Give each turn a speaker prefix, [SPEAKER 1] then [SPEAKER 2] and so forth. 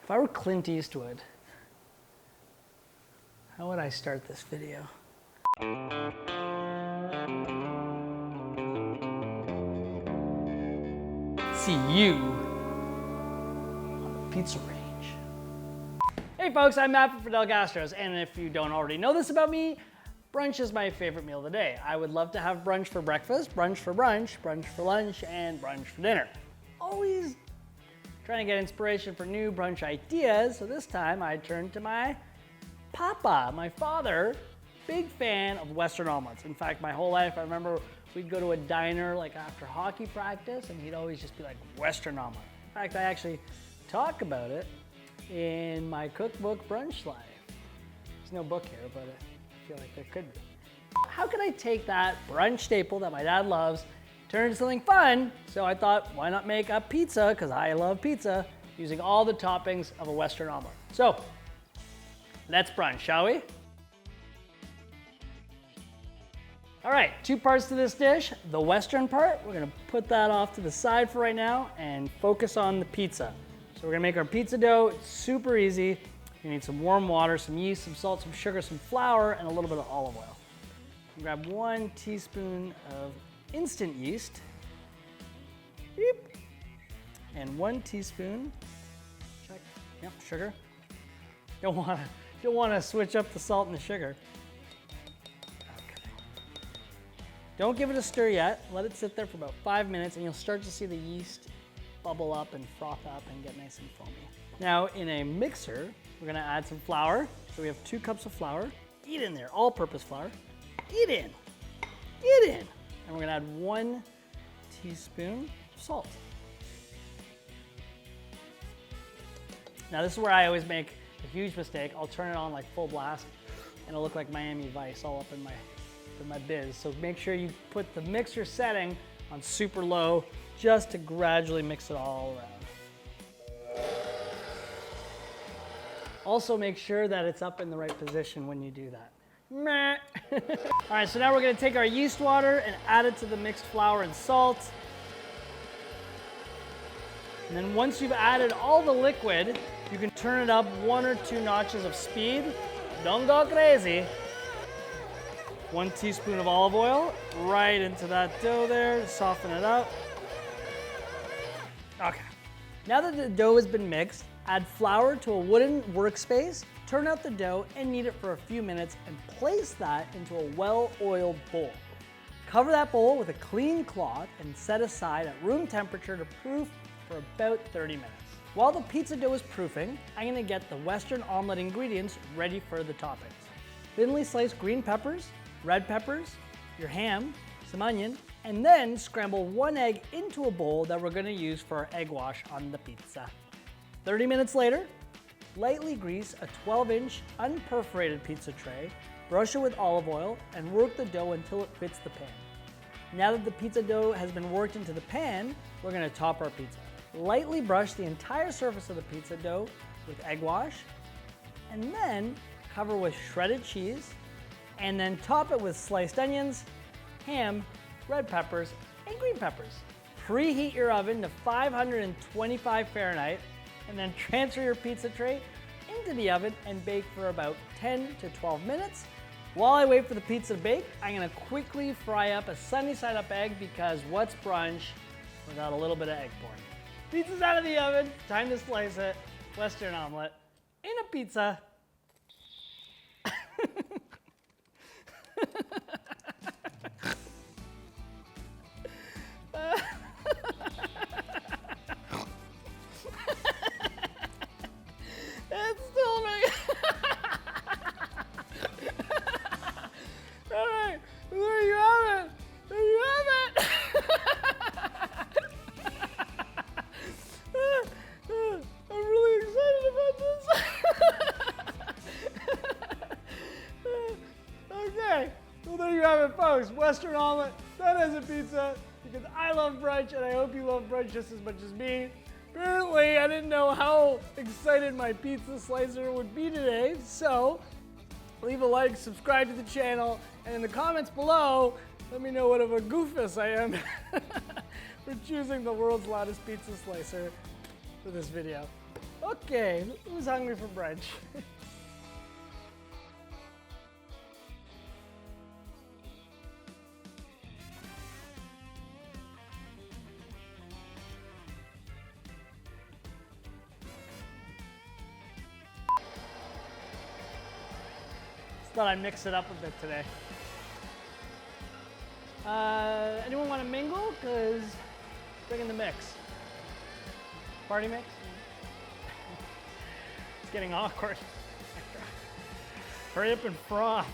[SPEAKER 1] If I were Clint Eastwood, how would I start this video? See you on the pizza range. Hey folks, I'm Matt from Fidel Gastro, and if you don't already know this about me, brunch is my favorite meal of the day. I would love to have brunch for breakfast, brunch for brunch, brunch for lunch, and brunch for dinner. Always trying to get inspiration for new brunch ideas, so this time I turned to my papa, my father, big fan of Western omelets. In fact, my whole life, I remember we'd go to a diner like after hockey practice and he'd always just be like, Western omelet. In fact, I actually talk about it in my cookbook, Brunch Life. There's no book here, but I feel like there could be. How could I take that brunch staple that my dad loves, turn it into something fun? So I thought, why not make a pizza, because I love pizza, using all the toppings of a Western omelet. So, let's brunch, shall we? All right, 2 parts to this dish. The Western part, we're gonna put that off to the side for right now and focus on the pizza. So we're gonna make our pizza dough. It's super easy. You need some warm water, some yeast, some salt, some sugar, some flour, and a little bit of olive oil. Grab 1 teaspoon of instant yeast. Beep. And 1 teaspoon, check, yep, sugar. Don't wanna switch up the salt and the sugar. Okay. Don't give it a stir yet. Let it sit there for about 5 minutes and you'll start to see the yeast bubble up and froth up and get nice and foamy. Now in a mixer, we're gonna add some flour. So we have 2 cups of flour. Eat in there, all-purpose flour. Eat in, eat in. And we're gonna add 1 teaspoon of salt. Now this is where I always make a huge mistake. I'll turn it on like full blast and it'll look like Miami Vice all up in my biz. So make sure you put the mixer setting on super low just to gradually mix it all around. Also make sure that it's up in the right position when you do that. Meh. All right, so now we're gonna take our yeast water and add it to the mixed flour and salt. And then once you've added all the liquid, you can turn it up 1 or 2 notches of speed. Don't go crazy. 1 teaspoon of olive oil right into that dough there to soften it up. Okay. Now that the dough has been mixed, add flour to a wooden workspace, turn out the dough and knead it for a few minutes and place that into a well-oiled bowl. Cover that bowl with a clean cloth and set aside at room temperature to proof for about 30 minutes. While the pizza dough is proofing, I'm gonna get the Western omelette ingredients ready for the toppings. Thinly sliced green peppers, red peppers, your ham, some onion, and then scramble 1 egg into a bowl that we're gonna use for our egg wash on the pizza. 30 minutes later, lightly grease a 12-inch unperforated pizza tray, brush it with olive oil, and work the dough until it fits the pan. Now that the pizza dough has been worked into the pan, we're gonna top our pizza. Lightly brush the entire surface of the pizza dough with egg wash, and then cover with shredded cheese, and then top it with sliced onions, ham, red peppers, and green peppers. Preheat your oven to 525 Fahrenheit, and then transfer your pizza tray into the oven and bake for about 10 to 12 minutes. While I wait for the pizza to bake, I'm gonna quickly fry up a sunny side up egg because what's brunch without a little bit of egg pouring? Pizza's out of the oven, time to slice it. Western omelet in a pizza. It's still making. All right, there you have it. There you have it. I'm really excited about this. Okay, well there you have it, folks. Western omelet, that is a pizza, because I love brunch and I hope you love brunch just as much as me. Apparently, I didn't know how excited my pizza slicer would be today, so leave a like, subscribe to the channel, and in the comments below, let me know what of a goofus I am for choosing the world's loudest pizza slicer. for this video. Okay, who's hungry for brunch? Thought I'd mix it up a bit today. Anyone want to mingle? Because bring in the mix. Party mix? It's getting awkward. Hurry up and froth.